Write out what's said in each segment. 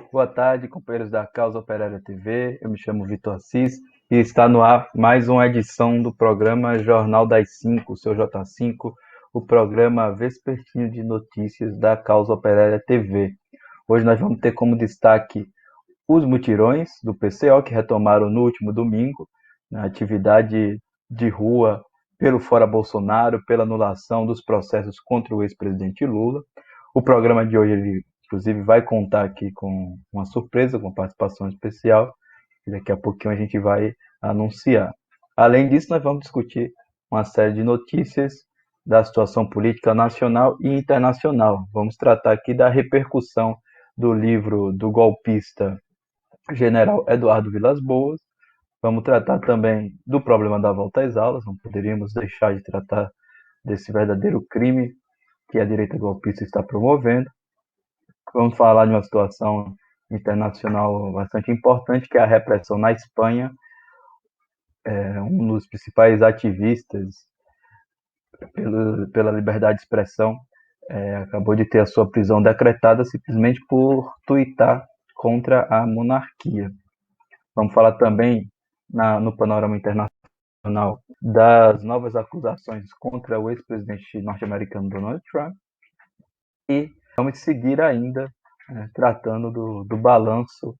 Boa tarde, companheiros da Causa Operária TV. Eu me chamo Vitor Assis e está no ar mais uma edição do programa Jornal das 5, o seu J5, o programa vespertino de notícias da Causa Operária TV. Hoje nós vamos ter como destaque os mutirões do PCO, que retomaram no último domingo, na atividade de rua pelo Fora Bolsonaro, pela anulação dos processos contra o ex-presidente Lula. O programa de hoje, ele, inclusive, vai contar aqui com uma surpresa, com participação especial, que daqui a pouquinho a gente vai anunciar. Além disso, nós vamos discutir uma série de notícias da situação política nacional e internacional. Vamos tratar aqui da repercussão do livro do golpista General Eduardo Vilas Boas. Vamos tratar também do problema da volta às aulas, não poderíamos deixar de tratar desse verdadeiro crime que a direita golpista está promovendo. Vamos falar de uma situação internacional bastante importante, que é a repressão na Espanha. Um dos principais ativistas pela liberdade de expressão acabou de ter a sua prisão decretada simplesmente por tuitar contra a monarquia. Vamos falar também no panorama internacional das novas acusações contra o ex-presidente norte-americano Donald Trump e vamos seguir ainda tratando do balanço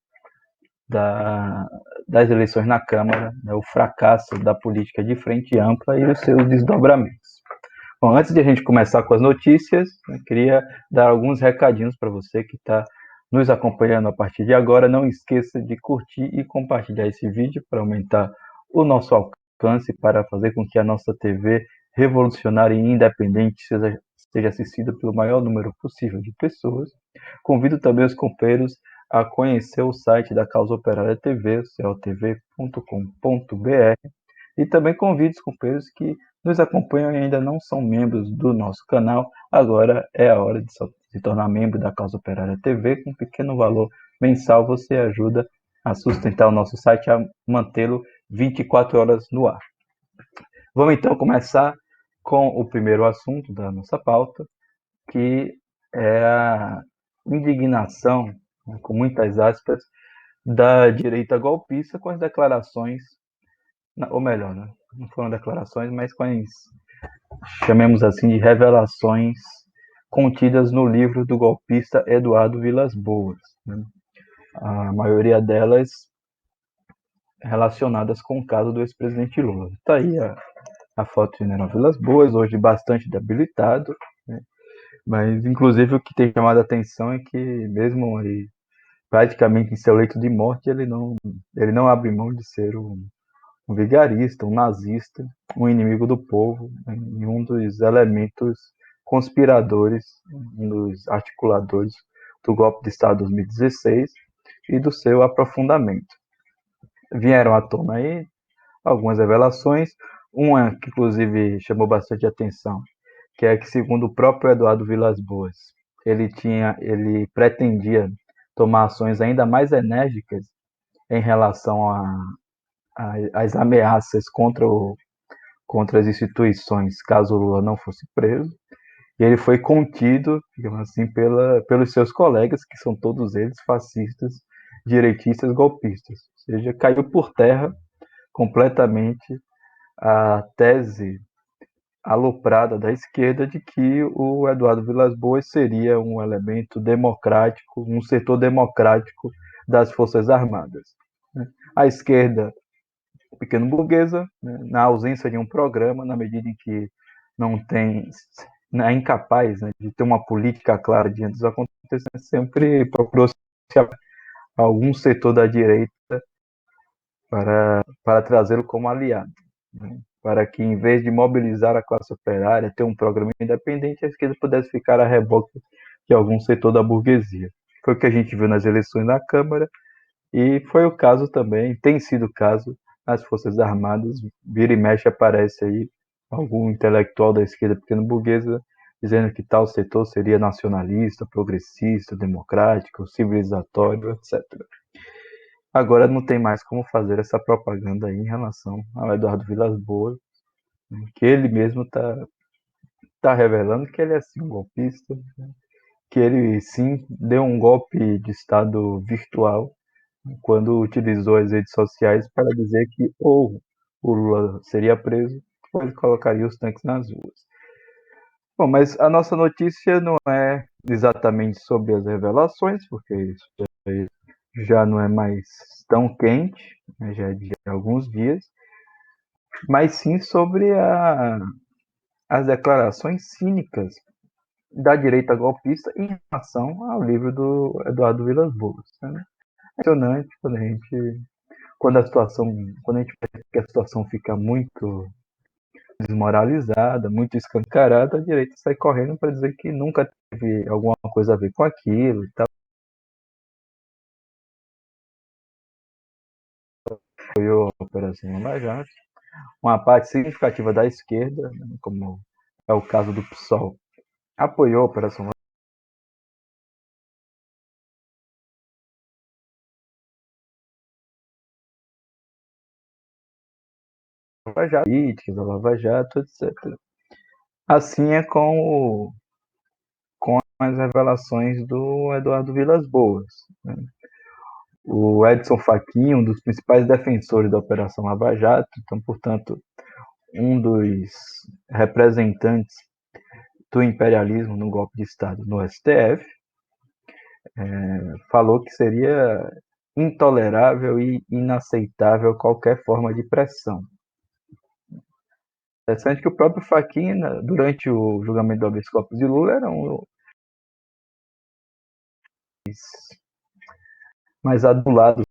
das eleições na Câmara, o fracasso da política de frente ampla e os seus desdobramentos. Bom, antes de a gente começar com as notícias, eu queria dar alguns recadinhos para você que está nos acompanhando a partir de agora. Não esqueça de curtir e compartilhar esse vídeo para aumentar o nosso alcance, para fazer com que a nossa TV revolucionária e independente seja assistida pelo maior número possível de pessoas. Convido também os companheiros a conhecer o site da Causa Operária TV, celtv.com.br, e também convido os companheiros que nos acompanham e ainda não são membros do nosso canal. Agora é a hora de se tornar membro da Causa Operária TV. Com um pequeno valor mensal você ajuda a sustentar o nosso site, a mantê-lo 24 horas no ar. Vamos então começar com o primeiro assunto da nossa pauta, que é a indignação, com muitas aspas, da direita golpista com as declarações, ou melhor, não foram declarações, mas com as, chamemos assim, de revelações contidas no livro do golpista Eduardo Vilas Boas. A maioria delas relacionadas com o caso do ex-presidente Lula. Está aí a foto do general Vilas Boas, hoje bastante debilitado, né? Mas, inclusive, o que tem chamado a atenção é que, mesmo aí, praticamente em seu leito de morte, ele não abre mão de ser um vigarista, um nazista, um inimigo do povo, né? E um dos elementos conspiradores, um dos articuladores do golpe de Estado de 2016 e do seu aprofundamento. Vieram à tona aí algumas revelações, uma que inclusive chamou bastante atenção, que é que, segundo o próprio Eduardo Vilas Boas, ele pretendia tomar ações ainda mais enérgicas em relação às ameaças contra as instituições, caso o Lula não fosse preso. E ele foi contido, digamos assim, pelos seus colegas, que são todos eles fascistas, direitistas, golpistas. Ou seja, caiu por terra completamente a tese aloprada da esquerda de que o Eduardo Vilas Boas seria um elemento democrático, um setor democrático das Forças Armadas. A esquerda pequeno burguesa, na ausência de um programa, na medida em que não tem, é incapaz, de ter uma política clara diante dos acontecimentos, sempre procurou se algum setor da direita para trazê-lo como aliado, para que, em vez de mobilizar a classe operária, ter um programa independente, a esquerda pudesse ficar a reboque de algum setor da burguesia. Foi o que a gente viu nas eleições na Câmara e foi o caso também, tem sido o caso nas Forças Armadas. Vira e mexe aparece aí algum intelectual da esquerda pequeno burguesa dizendo que tal setor seria nacionalista, progressista, democrático, civilizatório, etc. Agora não tem mais como fazer essa propaganda aí em relação ao Eduardo Vilas Boas, que ele mesmo está revelando que ele é assim, um golpista, que ele sim deu um golpe de Estado virtual quando utilizou as redes sociais para dizer que ou o Lula seria preso ou ele colocaria os tanques nas ruas. Bom, mas a nossa notícia não é exatamente sobre as revelações, porque isso já não é mais tão quente, né, já é de alguns dias, mas sim sobre as declarações cínicas da direita golpista em relação ao livro do Eduardo Vilas Boas. Né? É impressionante quando a situação, quando a gente vê que a situação fica muito desmoralizada, muito escancarada, a direita sai correndo para dizer que nunca teve alguma coisa a ver com aquilo e tal. Apoiou a Operação Lava Jato. Uma parte significativa da esquerda, né, como é o caso do PSOL, apoiou a Operação Lava Jato, políticas, a Lava Jato, etc. Assim é com as revelações do Eduardo Vilas Boas. Né? O Edson Fachin, um dos principais defensores da Operação Lava Jato, então, portanto, um dos representantes do imperialismo no golpe de Estado no STF, falou que seria intolerável e inaceitável qualquer forma de pressão. Interessante que o próprio Fachin, durante o julgamento do habeas corpus de Lula, era um mais adulado do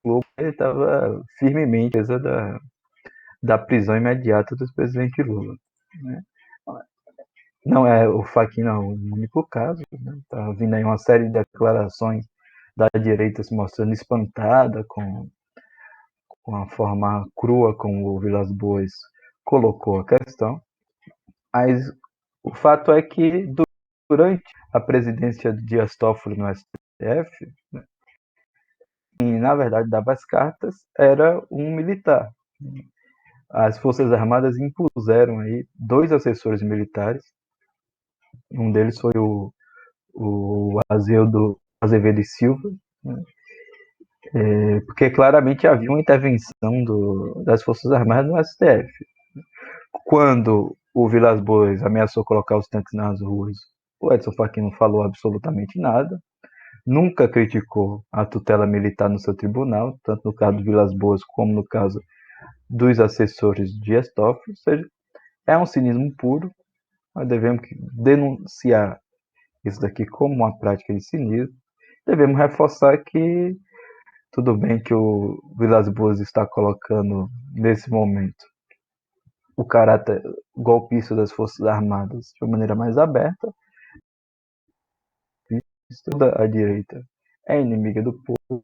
Globo, ele estava firmemente da prisão imediata do presidente Lula. Né? Não é o Fachin, não, o único caso. Né? Tá vindo aí uma série de declarações da direita se mostrando espantada com a forma crua como o Vilas Boas colocou a questão. Mas o fato é que durante a presidência de Dias Toffoli no STF, quem na verdade dava as cartas era um militar. As Forças Armadas impuseram aí dois assessores militares. Um deles foi o Azevedo e Silva, né? Porque claramente havia uma intervenção das Forças Armadas no STF. Quando o Vilas Boas ameaçou colocar os tanques nas ruas, o Edson Fachin não falou absolutamente nada, nunca criticou a tutela militar no seu tribunal, tanto no caso do Vilas Boas como no caso dos assessores de Dias Toffoli, ou seja, é um cinismo puro. Nós devemos denunciar isso daqui como uma prática de cinismo. Devemos reforçar que tudo bem que o Vilas Boas está colocando nesse momento o caráter golpista das Forças Armadas de uma maneira mais aberta. Toda a direita é inimiga do povo.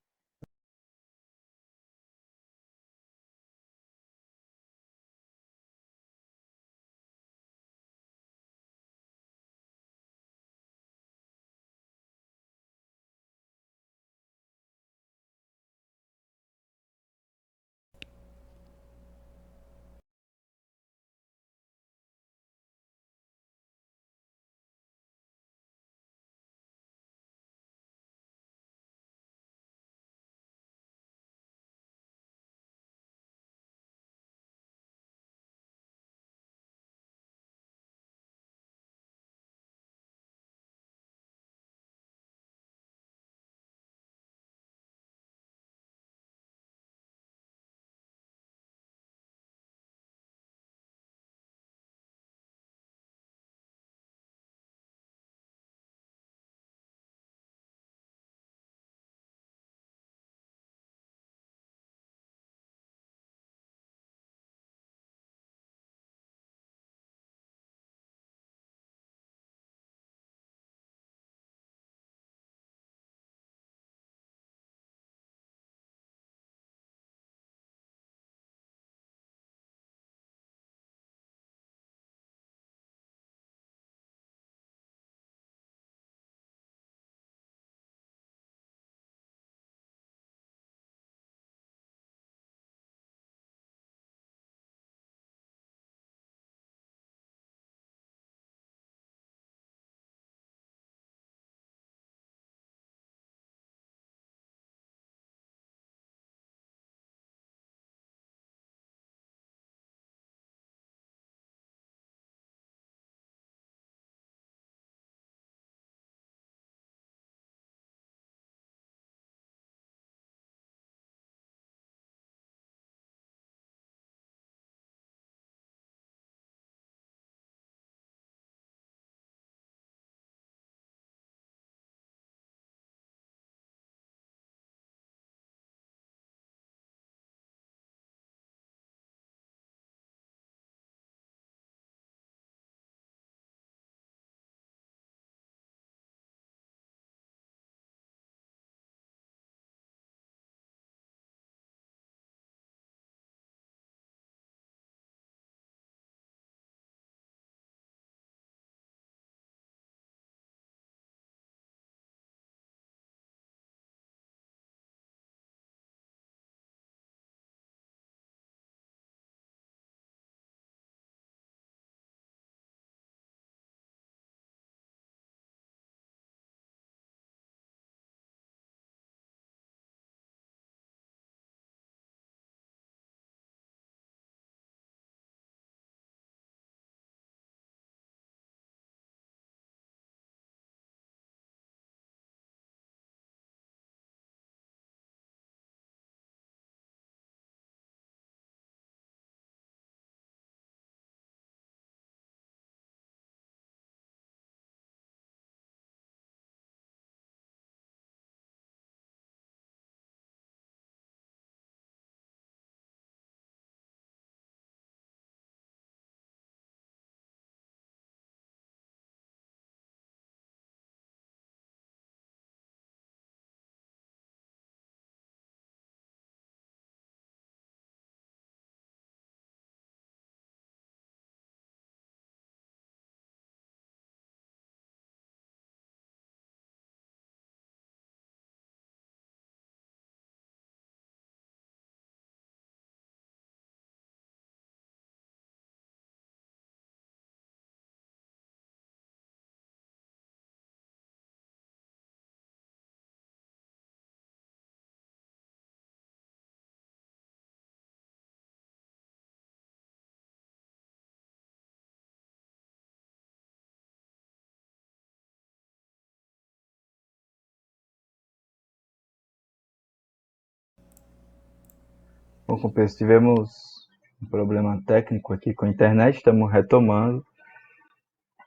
Bom, companheiros, tivemos um problema técnico aqui com a internet, estamos retomando.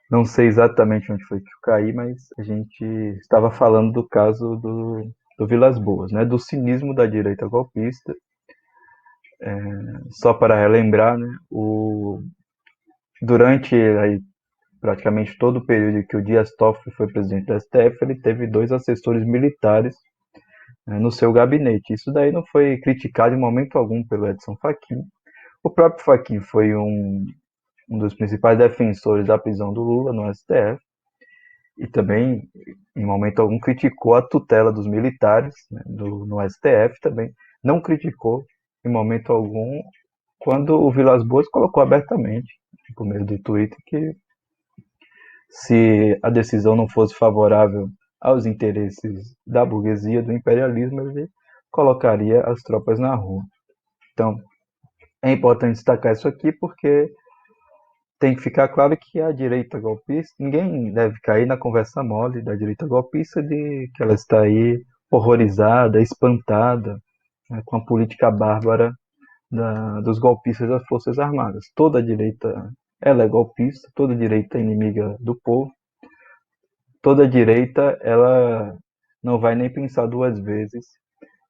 Não sei exatamente onde foi que eu caí, mas a gente estava falando do caso do Vilas Boas, né? Do cinismo da direita golpista. Só para relembrar, né? Durante aí, praticamente todo o período que o Dias Toffoli foi presidente do STF, ele teve dois assessores militares, né, no seu gabinete. Isso daí não foi criticado em momento algum pelo Edson Fachin. O próprio Fachin foi um dos principais defensores da prisão do Lula no STF e também, em momento algum, criticou a tutela dos militares, né, no STF também. Não criticou, em momento algum, quando o Vilas Boas colocou abertamente, por meio do Twitter, que se a decisão não fosse favorável aos interesses da burguesia, do imperialismo, ele colocaria as tropas na rua. Então, é importante destacar isso aqui porque tem que ficar claro que a direita golpista, ninguém deve cair na conversa mole da direita golpista de que ela está aí horrorizada, espantada, né, com a política bárbara dos golpistas das Forças Armadas. Toda a direita ela é golpista, toda a direita é inimiga do povo, toda a direita ela não vai nem pensar duas vezes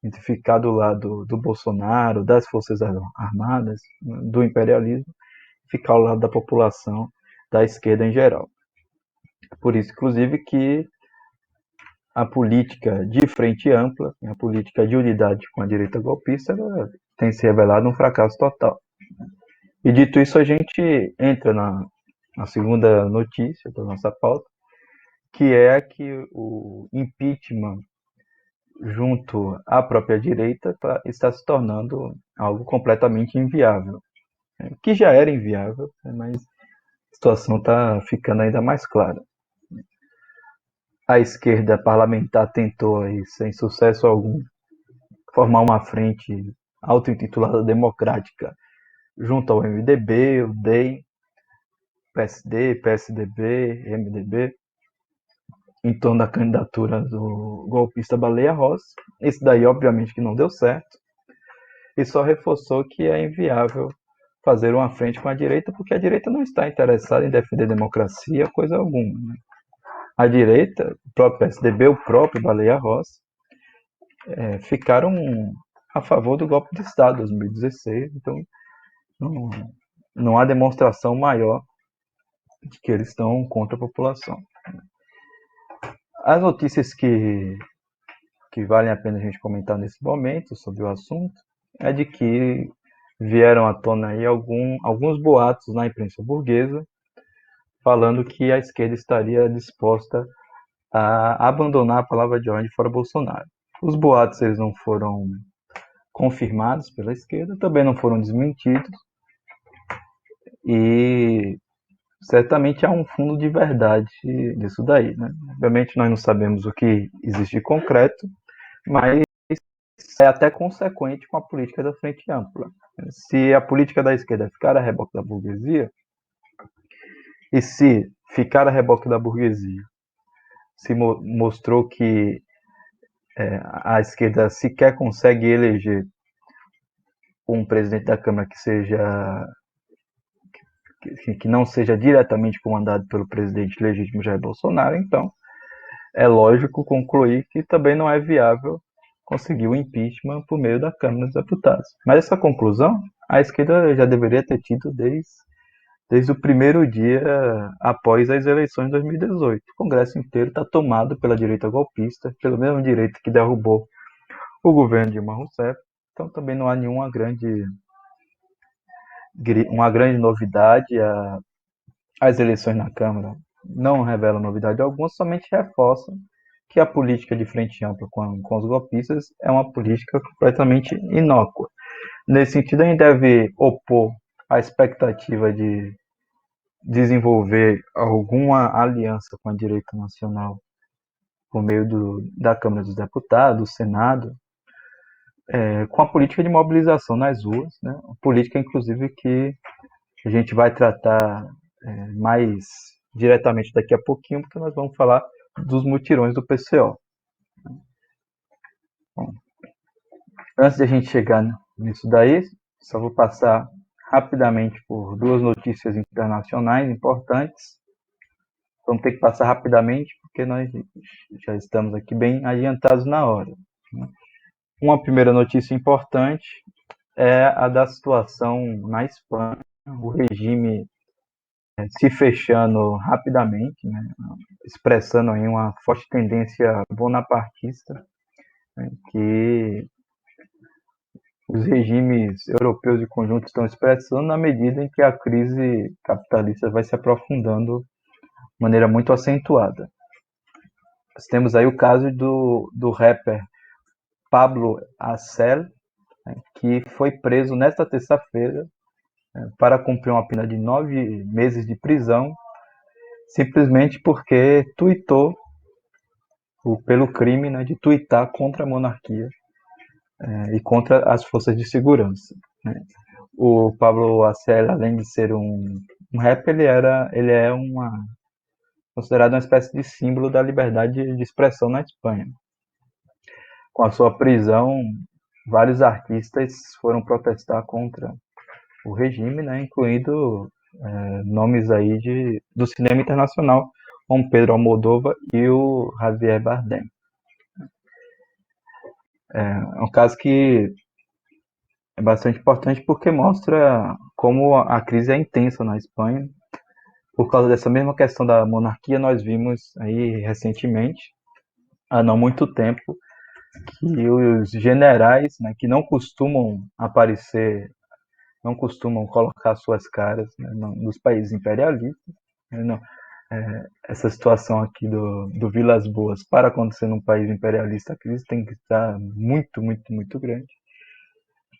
entre ficar do lado do Bolsonaro, das Forças Armadas, do imperialismo, ficar ao lado da população, da esquerda em geral. Por isso, inclusive, que a política de frente ampla, a política de unidade com a direita golpista, ela tem se revelado um fracasso total. E dito isso, a gente entra na segunda notícia da nossa pauta, que é que o impeachment junto à própria direita está se tornando algo completamente inviável, né? Que já era inviável, né? Mas a situação está ficando ainda mais clara. A esquerda parlamentar tentou, aí, sem sucesso algum, formar uma frente auto-intitulada democrática junto ao MDB, o DEM, PSD, PSDB, MDB, em torno da candidatura do golpista Baleia Rossi. Isso daí, obviamente, que não deu certo e só reforçou que é inviável fazer uma frente com a direita, porque a direita não está interessada em defender a democracia, coisa alguma. Né? A direita, o próprio PSDB, o próprio Baleia Rossi, ficaram a favor do golpe de Estado de 2016, então não, não há demonstração maior de que eles estão contra a população. As notícias que valem a pena a gente comentar nesse momento sobre o assunto é de que vieram à tona aí alguns boatos na imprensa burguesa falando que a esquerda estaria disposta a abandonar a palavra de ordem fora Bolsonaro. Os boatos eles não foram confirmados pela esquerda, também não foram desmentidos e certamente há um fundo de verdade disso daí, né? Obviamente nós não sabemos o que existe de concreto, mas é até consequente com a política da frente ampla. Se a política da esquerda ficar a reboque da burguesia, e se ficar a reboque da burguesia se mostrou que a esquerda sequer consegue eleger um presidente da Câmara que seja que não seja diretamente comandado pelo presidente legítimo Jair Bolsonaro, então é lógico concluir que também não é viável conseguir o impeachment por meio da Câmara dos Deputados. Mas essa conclusão a esquerda já deveria ter tido desde o primeiro dia após as eleições de 2018. O Congresso inteiro está tomado pela direita golpista, pelo mesmo direito que derrubou o governo de Dilma Rousseff. Então também não há uma grande novidade. As eleições na Câmara não revelam novidade alguma, somente reforçam que a política de frente ampla com os golpistas é uma política completamente inócua. Nesse sentido, a gente deve opor a expectativa de desenvolver alguma aliança com a direita nacional por meio da Câmara dos Deputados, do Senado, com a política de mobilização nas ruas, né? Uma política, inclusive, que a gente vai tratar mais diretamente daqui a pouquinho, porque nós vamos falar dos mutirões do PCO. Bom, antes de a gente chegar Nisso daí, só vou passar rapidamente por duas notícias internacionais importantes. Vamos ter que passar rapidamente, porque nós já estamos aqui bem adiantados na hora. Uma primeira notícia importante é a da situação na Espanha, o regime se fechando rapidamente, né, expressando aí uma forte tendência bonapartista, né, que os regimes europeus de conjunto estão expressando na medida em que a crise capitalista vai se aprofundando de maneira muito acentuada. Nós temos aí o caso do rapper Pablo Hasél, né, que foi preso nesta terça-feira, né, para cumprir uma pena de 9 meses de prisão, simplesmente porque tuitou pelo crime, né, de tuitar contra a monarquia, e contra as forças de segurança, né. O Pablo Hasél, além de ser um rapper, ele é considerado uma espécie de símbolo da liberdade de expressão na Espanha. Com a sua prisão, vários artistas foram protestar contra o regime, né, incluindo nomes aí do cinema internacional, como Pedro Almodóvar e o Javier Bardem. É um caso que é bastante importante porque mostra como a crise é intensa na Espanha. Por causa dessa mesma questão da monarquia, nós vimos aí recentemente, há não muito tempo, que os generais, né, que não costumam aparecer, não costumam colocar suas caras, né, nos países imperialistas, né, não, essa situação aqui do Vilas Boas, para acontecer num país imperialista, a crise tem que estar muito, muito, muito grande.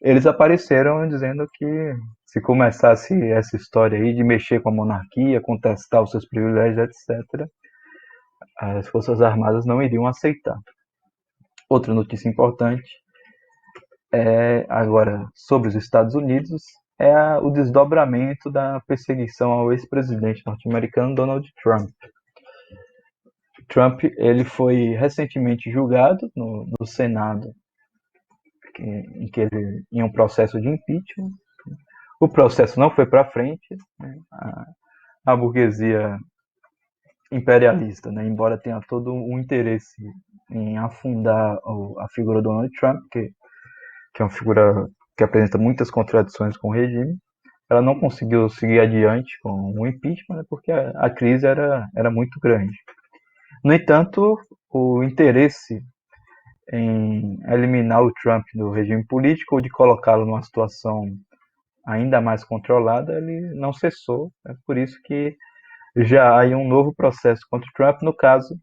Eles apareceram dizendo que se começasse essa história aí de mexer com a monarquia, contestar os seus privilégios, etc., as Forças Armadas não iriam aceitar. Outra notícia importante agora sobre os Estados Unidos é o desdobramento da perseguição ao ex-presidente norte-americano Donald Trump. Trump ele foi recentemente julgado no Senado, em que ele em um processo de impeachment. O processo não foi para frente, né? A burguesia imperialista, né? Embora tenha todo um interesse em afundar a figura do Donald Trump, que é uma figura que apresenta muitas contradições com o regime, ela não conseguiu seguir adiante com o impeachment, né, porque a crise era muito grande. No entanto, o interesse em eliminar o Trump do regime político ou de colocá-lo numa situação ainda mais controlada, ele não cessou. É por isso que já há um novo processo contra o Trump, no caso,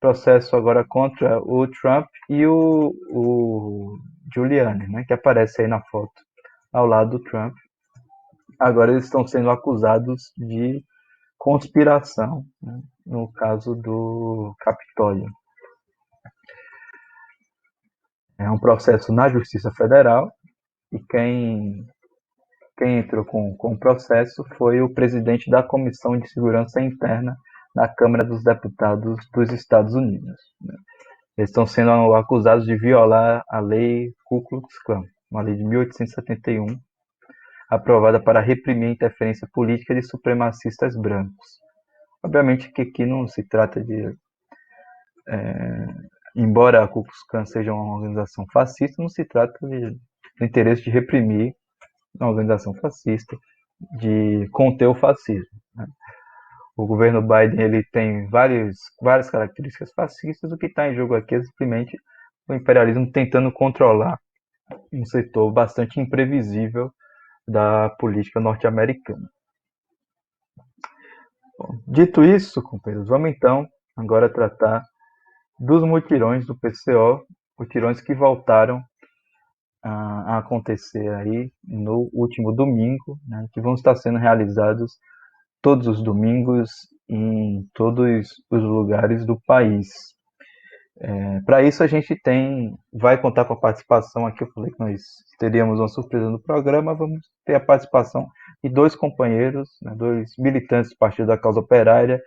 processo agora contra o Trump e o Giuliani, né, que aparece aí na foto ao lado do Trump. Agora eles estão sendo acusados de conspiração, né, no caso do Capitólio. É um processo na Justiça Federal e quem entrou com o processo foi o presidente da Comissão de Segurança Interna da Câmara dos Deputados dos Estados Unidos, né. Eles estão sendo acusados de violar a lei Ku Klux Klan, uma lei de 1871, aprovada para reprimir a interferência política de supremacistas brancos. Obviamente que aqui não se trata de... embora a Ku Klux Klan seja uma organização fascista, não se trata do interesse de reprimir uma organização fascista, de conter o fascismo, né? O governo Biden ele tem várias características fascistas. O que está em jogo aqui é simplesmente o imperialismo tentando controlar um setor bastante imprevisível da política norte-americana. Bom, dito isso, companheiros, vamos então agora tratar dos mutirões do PCO, mutirões que voltaram a acontecer aí no último domingo, né, que vão estar sendo realizados todos os domingos em todos os lugares do país. Para isso a gente vai contar com a participação aqui, eu falei que nós teríamos uma surpresa no programa, vamos ter a participação de dois companheiros, né, dois militantes do Partido da Causa Operária,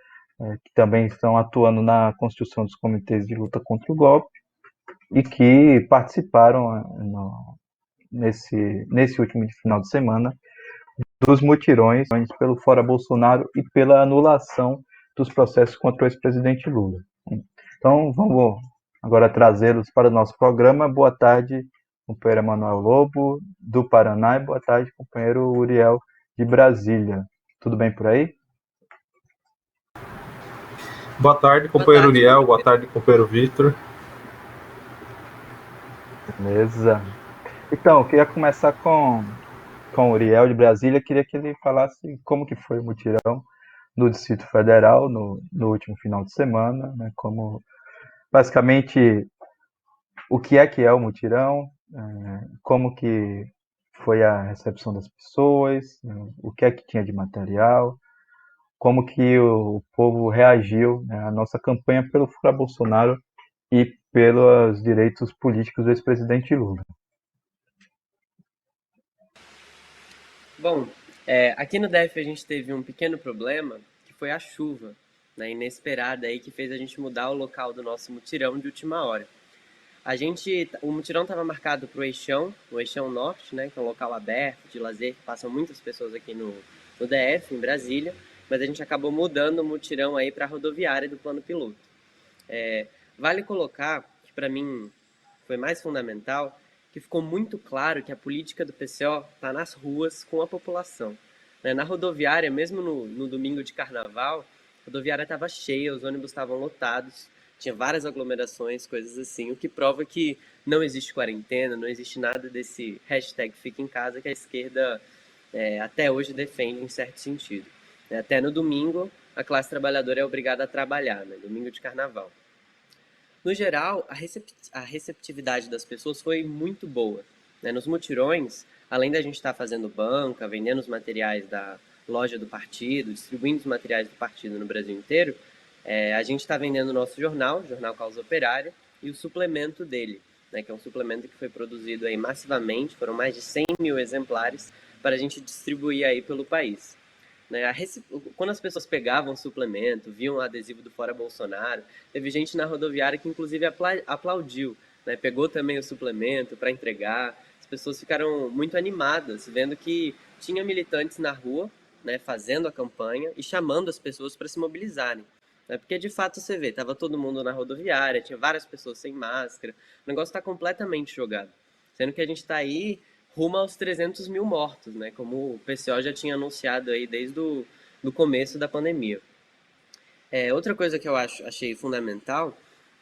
que também estão atuando na construção dos comitês de luta contra o golpe e que participaram nesse último final de semana dos mutirões pelo Fora Bolsonaro e pela anulação dos processos contra o ex-presidente Lula. Então, vamos agora trazê-los para o nosso programa. Boa tarde, companheiro Emanuel Lobo, do Paraná, e boa tarde, companheiro Uriel, de Brasília. Tudo bem por aí? Boa tarde, companheiro Uriel. Boa tarde, companheiro Vitor. Beleza. Então, eu queria começar com o Uriel, de Brasília. Queria que ele falasse como que foi o mutirão no Distrito Federal no último final de semana, né? Como, basicamente, o que é o mutirão, como que foi a recepção das pessoas, o que é que tinha de material, como que o povo reagiu, né, à nossa campanha pelo Fora Bolsonaro e pelos direitos políticos do ex-presidente Lula. Bom, aqui no DF a gente teve um pequeno problema, que foi a chuva, né, inesperada aí, que fez a gente mudar o local do nosso mutirão de última hora. O mutirão estava marcado para o Eixão Norte, né, que é um local aberto de lazer, que passam muitas pessoas aqui no DF, em Brasília, mas a gente acabou mudando o mutirão aí para a rodoviária do plano piloto. Vale colocar que para mim foi mais fundamental que ficou muito claro que a política do PCO está nas ruas com a população. Na rodoviária, mesmo no domingo de carnaval, a rodoviária estava cheia, os ônibus estavam lotados, tinha várias aglomerações, coisas assim, o que prova que não existe quarentena, não existe nada desse hashtag fica em casa que a esquerda até hoje defende em certo sentido. Até no domingo, a classe trabalhadora é obrigada a trabalhar, né? Domingo de carnaval. No geral, a receptividade das pessoas foi muito boa. Né? Nos mutirões, além da gente estar fazendo banca, vendendo os materiais da loja do partido, distribuindo os materiais do partido no Brasil inteiro, a gente está vendendo o nosso jornal, Jornal Causa Operária, e o suplemento dele, né, que é um suplemento que foi produzido aí massivamente, foram mais de 100 mil exemplares para a gente distribuir aí pelo país. Né? Quando as pessoas pegavam suplemento, viam o adesivo do Fora Bolsonaro, teve gente na rodoviária que inclusive aplaudiu, né? Pegou também o suplemento para entregar. As pessoas ficaram muito animadas, vendo que tinha militantes na rua, né, fazendo a campanha e chamando as pessoas para se mobilizarem. Né? Porque de fato você vê, estava todo mundo na rodoviária, tinha várias pessoas sem máscara, o negócio está completamente jogado. Sendo que a gente está aí rumo aos 300 mil mortos, né? Como o PCO já tinha anunciado aí desde o do começo da pandemia. Outra coisa que eu achei fundamental,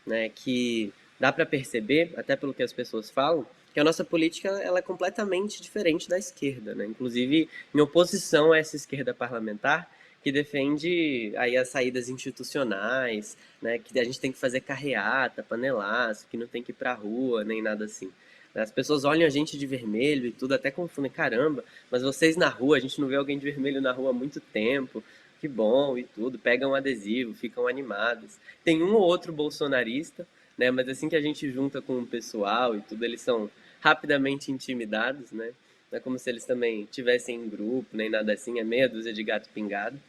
né, que dá para perceber, até pelo que as pessoas falam, que a nossa política ela é completamente diferente da esquerda, né? Inclusive em oposição a essa esquerda parlamentar que defende aí as saídas institucionais, né, que a gente tem que fazer carreata, panelaço, que não tem que ir para a rua, nem nada assim. As pessoas olham a gente de vermelho e tudo, até confundem, caramba, mas vocês na rua, a gente não vê alguém de vermelho na rua há muito tempo, que bom e tudo, pegam um adesivo, ficam animados. Tem um ou outro bolsonarista, né, mas assim que a gente junta com o pessoal e tudo, eles são rapidamente intimidados, né, não é como se eles também tivessem em grupo, nem nada assim, é meia dúzia de gato pingado.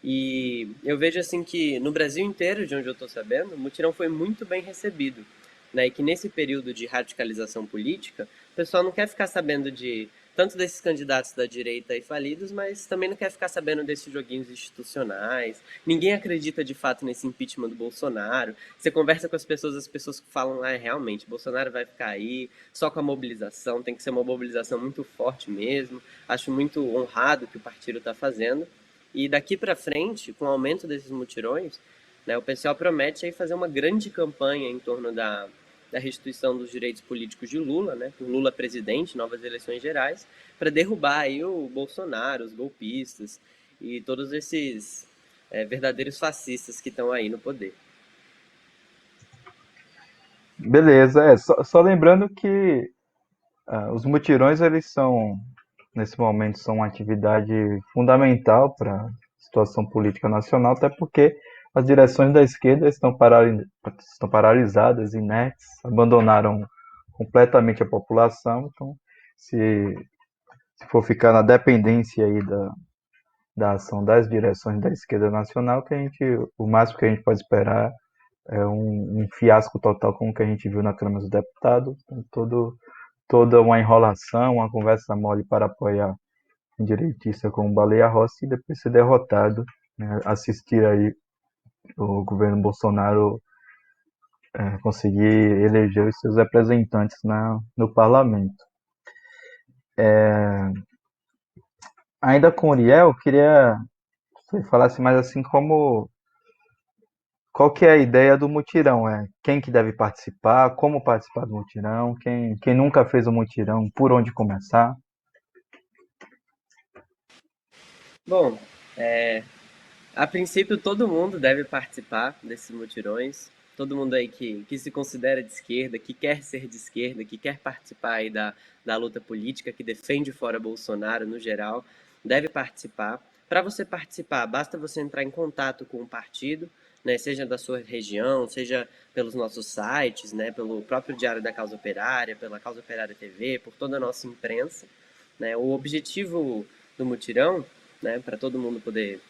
E eu vejo assim que no Brasil inteiro, de onde eu estou sabendo, o mutirão foi muito bem recebido, né? E que nesse período de radicalização política, o pessoal não quer ficar sabendo de tanto desses candidatos da direita aí falidos, mas também não quer ficar sabendo desses joguinhos institucionais. Ninguém acredita de fato nesse impeachment do Bolsonaro. Você conversa com as pessoas falam, realmente, Bolsonaro vai ficar aí, só com a mobilização, tem que ser uma mobilização muito forte mesmo. Acho muito honrado o que o partido está fazendo. E daqui para frente, com o aumento desses mutirões, né, o pessoal promete aí fazer uma grande campanha em torno da restituição dos direitos políticos de Lula, né, com Lula presidente, novas eleições gerais, para derrubar aí o Bolsonaro, os golpistas e todos esses verdadeiros fascistas que estão aí no poder. Beleza, só lembrando que os mutirões, eles são, nesse momento, são uma atividade fundamental para a situação política nacional, até porque as direções da esquerda estão paralisadas, inertes, abandonaram completamente a população. Então, se for ficar na dependência aí da ação das direções da esquerda nacional, o máximo que a gente pode esperar é um fiasco total como o que a gente viu na Câmara dos Deputados, todo toda uma enrolação, uma conversa mole para apoiar um direitista como Baleia Rossi e depois ser derrotado, né? Assistir aí o governo Bolsonaro conseguir eleger os seus representantes no parlamento. Ainda com o Uriel, eu queria que você falasse mais assim como qual que é a ideia do mutirão? Quem que deve participar? Como participar do mutirão? Quem nunca fez o mutirão, por onde começar? Bom, a princípio todo mundo deve participar desses mutirões. Todo mundo aí que se considera de esquerda, que quer ser de esquerda, que quer participar aí da luta política, que defende fora Bolsonaro no geral, deve participar. Para você participar, basta você entrar em contato com o partido, né, seja da sua região, seja pelos nossos sites, né, pelo próprio Diário da Causa Operária, pela Causa Operária TV, por toda a nossa imprensa. Né. O objetivo do mutirão, né, para todo mundo poder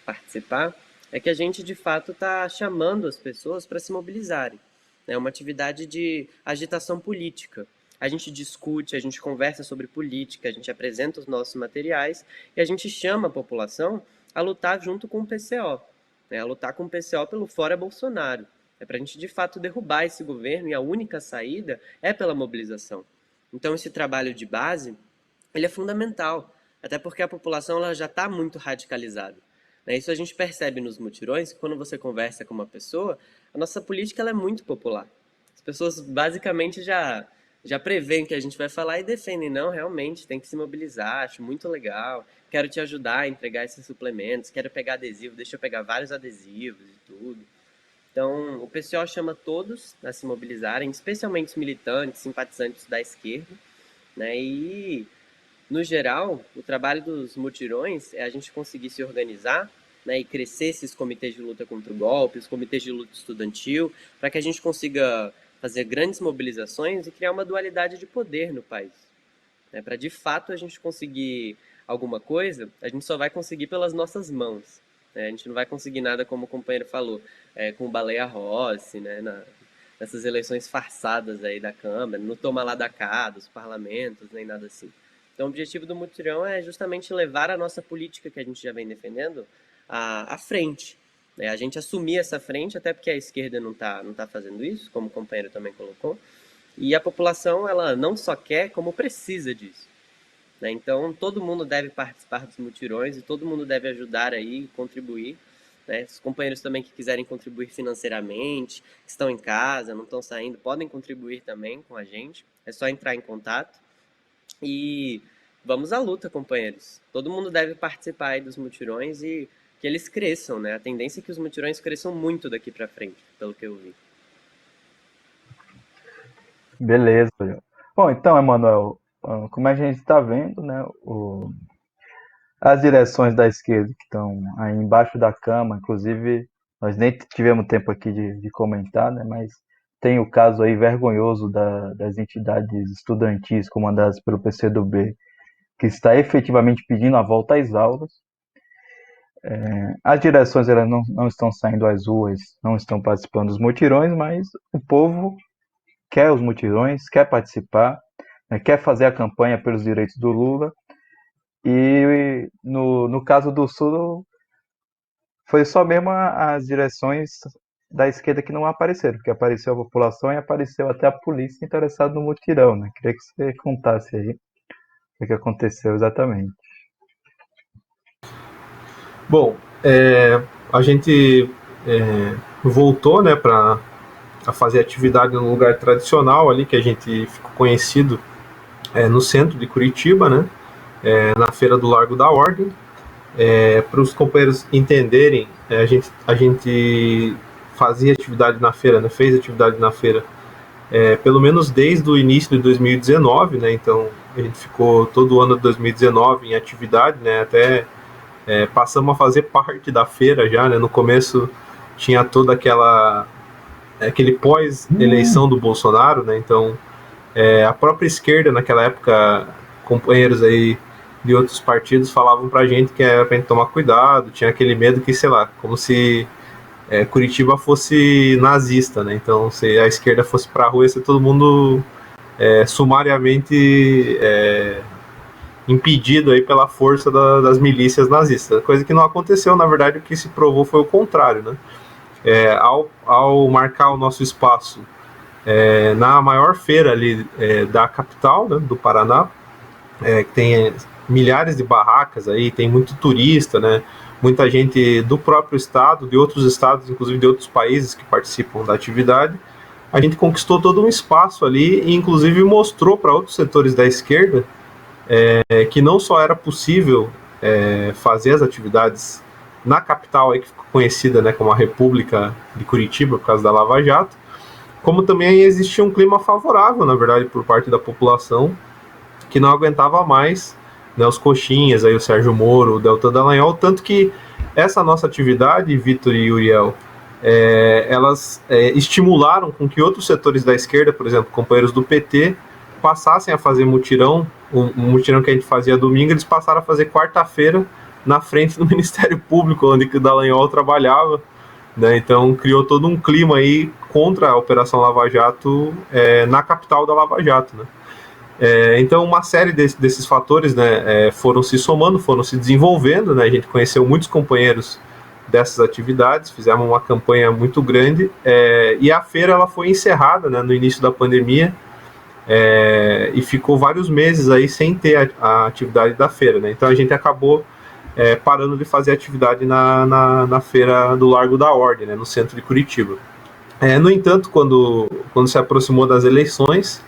participar, é que a gente de fato está chamando as pessoas para se mobilizarem. É uma atividade de agitação política. A gente discute, a gente conversa sobre política, a gente apresenta os nossos materiais e a gente chama a população a lutar junto com o PCO, né? A lutar com o PCO pelo fora Bolsonaro. É para a gente de fato derrubar esse governo e a única saída é pela mobilização. Então esse trabalho de base ele é fundamental, até porque a população ela já está muito radicalizada. Isso a gente percebe nos mutirões, que quando você conversa com uma pessoa, a nossa política ela é muito popular. As pessoas basicamente já preveem o que a gente vai falar e defendem, não, realmente, tem que se mobilizar, acho muito legal, quero te ajudar a entregar esses suplementos, quero pegar adesivo, deixa eu pegar vários adesivos e tudo. Então, o PCO chama todos a se mobilizarem, especialmente os militantes, simpatizantes da esquerda, né? E no geral, o trabalho dos mutirões é a gente conseguir se organizar, né, e crescer esses comitês de luta contra o golpe, os comitês de luta estudantil, para que a gente consiga fazer grandes mobilizações e criar uma dualidade de poder no país. Né? Para de fato a gente conseguir alguma coisa, a gente só vai conseguir pelas nossas mãos. Né? A gente não vai conseguir nada, como o companheiro falou, com o Baleia Rossi, né, nessas eleições farsadas aí da Câmara, no toma lá da cá, dos parlamentos, nem nada assim. Então, o objetivo do mutirão é justamente levar a nossa política que a gente já vem defendendo à frente. Né? A gente assumir essa frente, até porque a esquerda não tá fazendo isso, como o companheiro também colocou. E a população, ela não só quer, como precisa disso. Né? Então, todo mundo deve participar dos mutirões e todo mundo deve ajudar aí, contribuir. Né? Os companheiros também que quiserem contribuir financeiramente, que estão em casa, não estão saindo, podem contribuir também com a gente. É só entrar em contato. E vamos à luta, companheiros. Todo mundo deve participar aí dos mutirões e que eles cresçam, né? A tendência é que os mutirões cresçam muito daqui para frente, pelo que eu vi. Beleza. Bom, então, Emanuel, como a gente está vendo, né, as direções da esquerda que estão aí embaixo da cama, inclusive, nós nem tivemos tempo aqui de comentar, né, mas tem o caso aí vergonhoso das entidades estudantis comandadas pelo PCdoB, que está efetivamente pedindo a volta às aulas. As direções elas não estão saindo às ruas, não estão participando dos mutirões, mas o povo quer os mutirões, quer participar, né, quer fazer a campanha pelos direitos do Lula. E no caso do Sul, foi só mesmo as direções da esquerda que não apareceram, porque apareceu a população e apareceu até a polícia interessada no mutirão, né? Queria que você contasse aí o que aconteceu exatamente. Bom, a gente voltou, né, para fazer atividade no lugar tradicional ali, que a gente ficou conhecido no centro de Curitiba, né, na Feira do Largo da Ordem. Para os companheiros entenderem, a gente fazia atividade na feira, né, fez atividade na feira pelo menos desde o início de 2019, né, então a gente ficou todo o ano de 2019 em atividade, né, até passamos a fazer parte da feira já, né, no começo tinha toda aquele pós-eleição do Bolsonaro, né, então a própria esquerda naquela época, companheiros aí de outros partidos falavam pra gente que era pra gente tomar cuidado, tinha aquele medo que, sei lá, como se Curitiba fosse nazista, né? Então, se a esquerda fosse pra rua, ia ser todo mundo sumariamente impedido aí pela força das milícias nazistas, coisa que não aconteceu. Na verdade, o que se provou foi o contrário, né? Ao marcar o nosso espaço na maior feira ali da capital, né, do Paraná, que tem milhares de barracas aí, tem muito turista, né, muita gente do próprio estado, de outros estados, inclusive de outros países que participam da atividade. A gente conquistou todo um espaço ali e inclusive mostrou para outros setores da esquerda que não só era possível fazer as atividades na capital, aí, que ficou conhecida, né, como a República de Curitiba, por causa da Lava Jato, como também existia um clima favorável, na verdade, por parte da população, que não aguentava mais, né, os coxinhas, aí, o Sérgio Moro, o Deltan Dallagnol, tanto que essa nossa atividade, Vitor e Uriel, elas estimularam com que outros setores da esquerda, por exemplo, companheiros do PT, passassem a fazer mutirão. Um mutirão que a gente fazia domingo, eles passaram a fazer quarta-feira na frente do Ministério Público, onde o Dallagnol trabalhava, né? Então criou todo um clima aí contra a Operação Lava Jato na capital da Lava Jato, né? Então uma série desses fatores, né, foram se somando, foram se desenvolvendo, né? A gente conheceu muitos companheiros dessas atividades, fizemos uma campanha muito grande, e a feira ela foi encerrada, né, no início da pandemia, e ficou vários meses aí sem ter a atividade da feira, né? Então a gente acabou parando de fazer atividade na feira do Largo da Ordem, né, no centro de Curitiba. No entanto, quando se aproximou das eleições,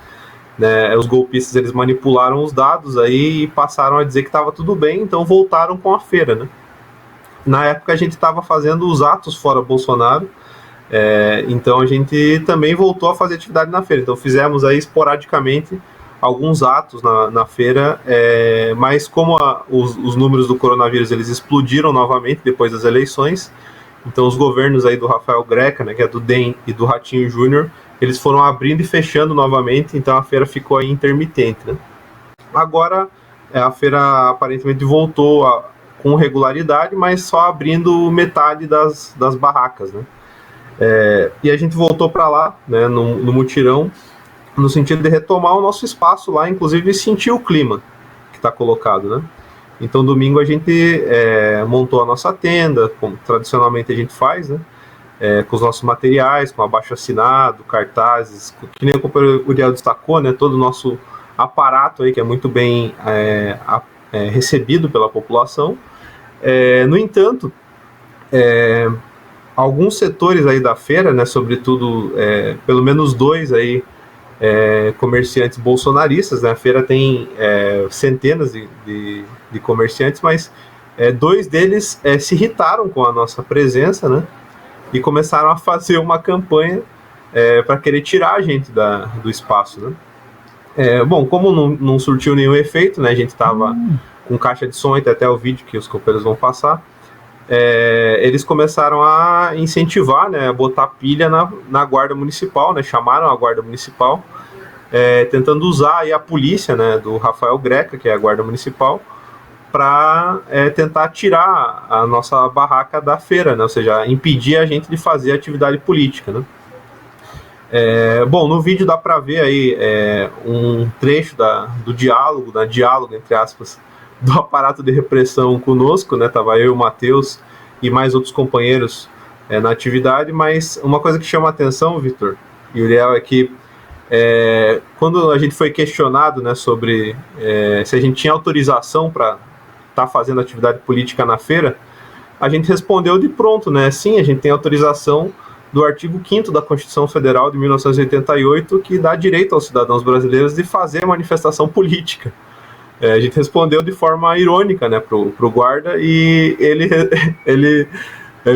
né, os golpistas eles manipularam os dados aí e passaram a dizer que estava tudo bem, então voltaram com a feira, né? Na época a gente estava fazendo os atos fora Bolsonaro, então a gente também voltou a fazer atividade na feira. Então fizemos aí esporadicamente alguns atos na feira, mas como os números do coronavírus eles explodiram novamente depois das eleições, então os governos aí do Rafael Greca, né, que é do DEM, e do Ratinho Júnior, eles foram abrindo e fechando novamente, então a feira ficou aí intermitente, né? Agora a feira aparentemente voltou com regularidade, mas só abrindo metade das barracas, né? E a gente voltou para lá, né, no mutirão, no sentido de retomar o nosso espaço lá, inclusive sentir o clima que está colocado, né? Então domingo a gente montou a nossa tenda, como tradicionalmente a gente faz, né? Com os nossos materiais, com abaixo-assinado, cartazes, que nem o companheiro Uriel destacou, né? Todo o nosso aparato aí que é muito bem recebido pela população. No entanto, alguns setores aí da feira, né, sobretudo pelo menos dois aí comerciantes bolsonaristas, né, a feira tem centenas de comerciantes, mas dois deles se irritaram com a nossa presença, né, e começaram a fazer uma campanha para querer tirar a gente do espaço, né. Bom, como não surtiu nenhum efeito, né, a gente estava com caixa de som, até o vídeo que os companheiros vão passar, eles começaram a incentivar, né, a botar pilha na guarda municipal, né, chamaram a guarda municipal, tentando usar aí a polícia, né, do Rafael Greca, que é a guarda municipal, para tentar tirar a nossa barraca da feira, né, ou seja, impedir a gente de fazer atividade política, né. Bom, no vídeo dá para ver aí um trecho do diálogo, entre aspas, do aparato de repressão conosco, né? Tava eu, o Matheus e mais outros companheiros na atividade, mas uma coisa que chama a atenção, Vitor e Uriel, é que quando a gente foi questionado, né, sobre se a gente tinha autorização para estar fazendo atividade política na feira, a gente respondeu de pronto, né? Sim, a gente tem autorização do artigo 5º da Constituição Federal de 1988, que dá direito aos cidadãos brasileiros de fazer manifestação política. A gente respondeu de forma irônica, né, pro guarda, e ele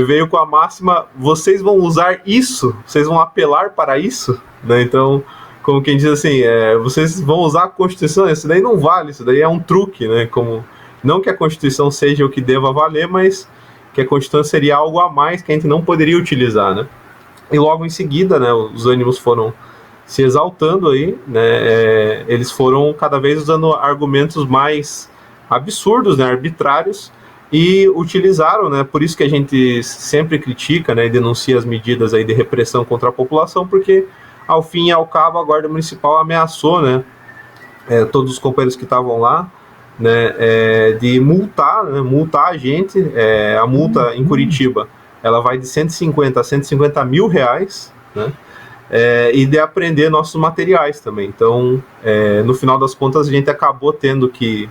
veio com a máxima: vocês vão usar isso? Vocês vão apelar para isso? Né? Então, como quem diz assim, vocês vão usar a Constituição? Isso daí não vale, isso daí é um truque, né? Como, não que a Constituição seja o que deva valer, mas que a Constituição seria algo a mais que a gente não poderia utilizar, né? E logo em seguida, né, os ânimos foram se exaltando aí, né, eles foram cada vez usando argumentos mais absurdos, né, arbitrários, e utilizaram, né, por isso que a gente sempre critica, né, e denuncia as medidas aí de repressão contra a população, porque Ao fim e ao cabo, a Guarda Municipal ameaçou, né, todos os companheiros que estavam lá, né, de multar a gente. A multa em Curitiba, ela vai de 150 a 150 mil reais, né, e de apreender nossos materiais também. Então, no final das contas, a gente acabou tendo que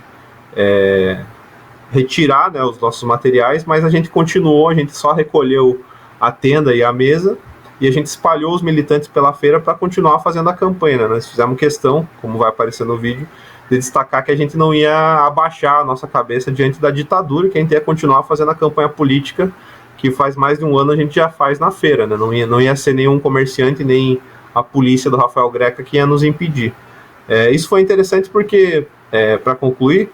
retirar, né, os nossos materiais, mas a gente continuou, a gente só recolheu a tenda e a mesa, e a gente espalhou os militantes pela feira para continuar fazendo a campanha, né? Nós fizemos questão, como vai aparecer no vídeo, de destacar que a gente não ia abaixar a nossa cabeça diante da ditadura, que a gente ia continuar fazendo a campanha política que faz mais de um ano a gente já faz na feira, né? Não ia ser nenhum comerciante, nem a polícia do Rafael Greca que ia nos impedir. Isso foi interessante porque, para concluir,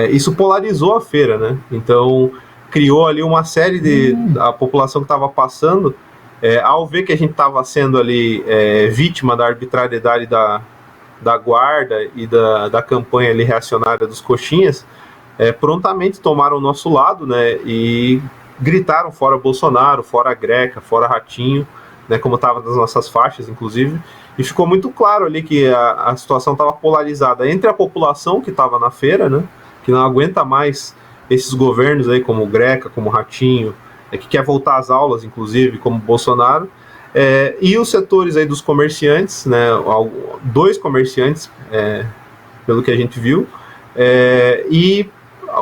isso polarizou a feira, né? Então, criou ali uma série de... A população que estava passando, ao ver que a gente estava sendo ali vítima da arbitrariedade da guarda e da campanha ali reacionária dos coxinhas, prontamente tomaram o nosso lado, né? E gritaram fora Bolsonaro, fora Greca, fora Ratinho, né? Como estava nas nossas faixas, inclusive. E ficou muito claro ali que a situação estava polarizada entre a população que estava na feira, né, que não aguenta mais esses governos aí, como o Greca, como o Ratinho, que quer voltar às aulas, inclusive, como o Bolsonaro, e os setores aí dos comerciantes, né, 2 comerciantes, pelo que a gente viu, e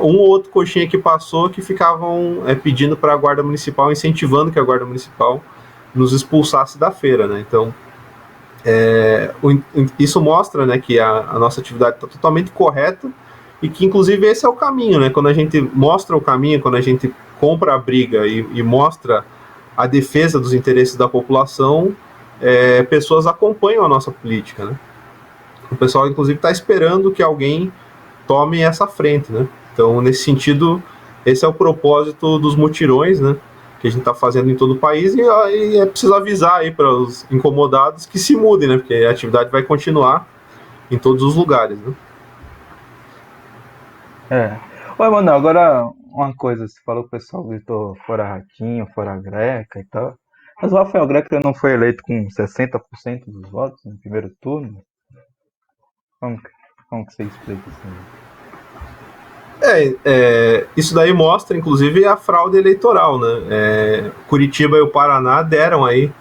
um ou outro coxinha que passou que ficavam pedindo para a Guarda Municipal, incentivando que a Guarda Municipal nos expulsasse da feira, né. Então, isso mostra, né, que a nossa atividade está totalmente correta e que, inclusive, esse é o caminho, né? Quando a gente mostra o caminho, quando a gente compra a briga e mostra a defesa dos interesses da população, pessoas acompanham a nossa política, né? O pessoal, inclusive, está esperando que alguém tome essa frente, né? Então, nesse sentido, esse é o propósito dos mutirões, né, que a gente está fazendo em todo o país, e é preciso avisar aí para os incomodados que se mudem, né, porque a atividade vai continuar em todos os lugares, né. Oi, mano, agora uma coisa, você falou que o pessoal gritou fora Ratinho, fora Greca e tal. Mas o Rafael Greca não foi eleito com 60% dos votos no primeiro turno? Como que você explica isso aí? Isso daí mostra, inclusive, a fraude eleitoral, né. Curitiba e o Paraná deram aí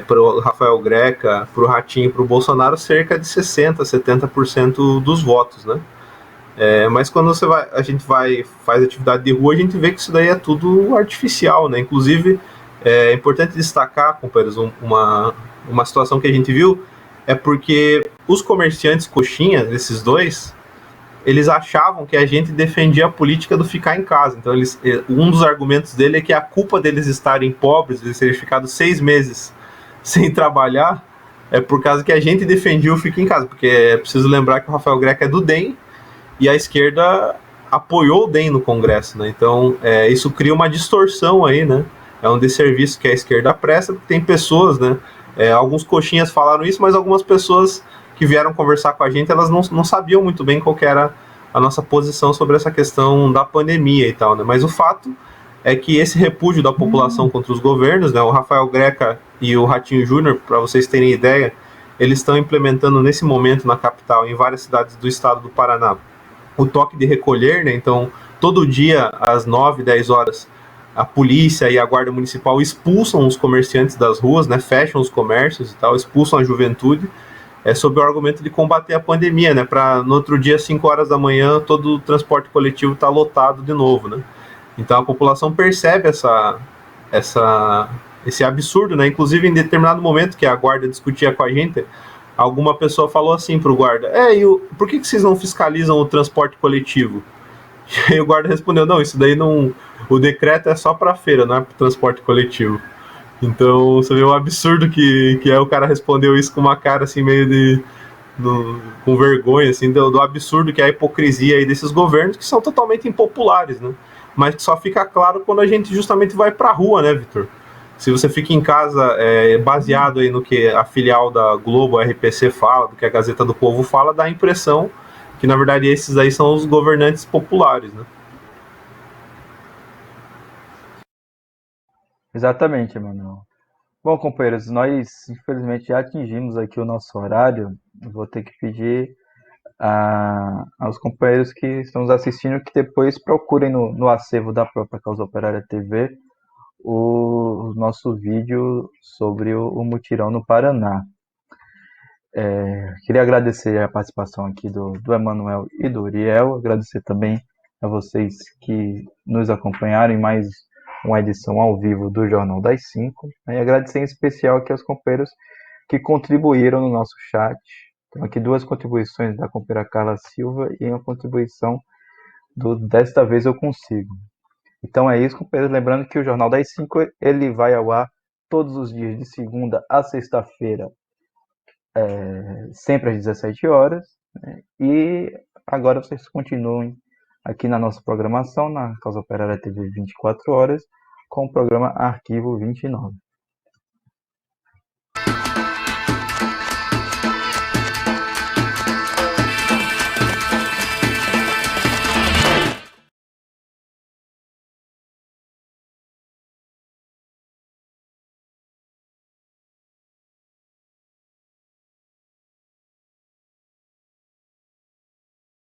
para o Rafael Greca, para o Ratinho e para o Bolsonaro cerca de 60%, 70% dos votos, né. Mas quando a gente faz atividade de rua, a gente vê que isso daí é tudo artificial, né. Inclusive, é importante destacar, companheiros, uma situação que a gente viu, porque os comerciantes coxinhas, esses dois, eles achavam que a gente defendia a política do ficar em casa. Então, um dos argumentos dele é que a culpa deles estarem pobres, eles terem ficado 6 meses sem trabalhar, é por causa que a gente defendia o ficar em casa. Porque é preciso lembrar que o Rafael Greca é do DEM e a esquerda apoiou o DEM no Congresso, né? Então, isso cria uma distorção aí, né? É um desserviço que a esquerda presta, porque tem pessoas, né? Alguns coxinhas falaram isso, mas algumas pessoas que vieram conversar com a gente, elas não sabiam muito bem qual que era a nossa posição sobre essa questão da pandemia e tal, né? Mas o fato é que esse repúdio da população contra os governos, né? O Rafael Greca e o Ratinho Júnior, para vocês terem ideia, eles estão implementando nesse momento na capital, em várias cidades do estado do Paraná, o toque de recolher, né? Então, todo dia, às 9, 10 horas, a polícia e a guarda municipal expulsam os comerciantes das ruas, né? Fecham os comércios e tal, expulsam a juventude, sob o argumento de combater a pandemia, né? Para no outro dia, 5 horas da manhã, todo o transporte coletivo tá lotado de novo, né? Então a população percebe esse absurdo, né? Inclusive, em determinado momento que a guarda discutia com a gente, alguma pessoa falou assim pro guarda: por que vocês não fiscalizam o transporte coletivo? E aí o guarda respondeu: não, isso daí não... O decreto é só pra feira, não é pro transporte coletivo. Então, você vê o absurdo que o cara respondeu isso com uma cara assim, meio com vergonha, assim, do absurdo que é a hipocrisia aí desses governos, que são totalmente impopulares, né? Mas que só fica claro quando a gente justamente vai pra rua, né, Vitor? Se você fica em casa baseado aí no que a filial da Globo, a RPC, fala, do que a Gazeta do Povo fala, dá a impressão que, na verdade, esses aí são os governantes populares, né? Exatamente, Emanuel. Bom, companheiros, nós infelizmente já atingimos aqui o nosso horário. Eu vou ter que pedir aos companheiros que estão nos assistindo que depois procurem no acervo da própria Causa Operária TV o nosso vídeo sobre o mutirão no Paraná. Queria agradecer a participação aqui do Emanuel e do Uriel, agradecer também a vocês que nos acompanharam em mais uma edição ao vivo do Jornal das 5, e agradecer em especial aqui aos companheiros que contribuíram no nosso chat. Tem aqui duas contribuições da companheira Carla Silva e uma contribuição do Desta Vez Eu Consigo. Então é isso, companheiros. Lembrando que o Jornal das 5 ele vai ao ar todos os dias, de segunda a sexta-feira, sempre às 17 horas. Né? E agora vocês continuem aqui na nossa programação, na Causa Operária TV 24 horas, com o programa Arquivo 29.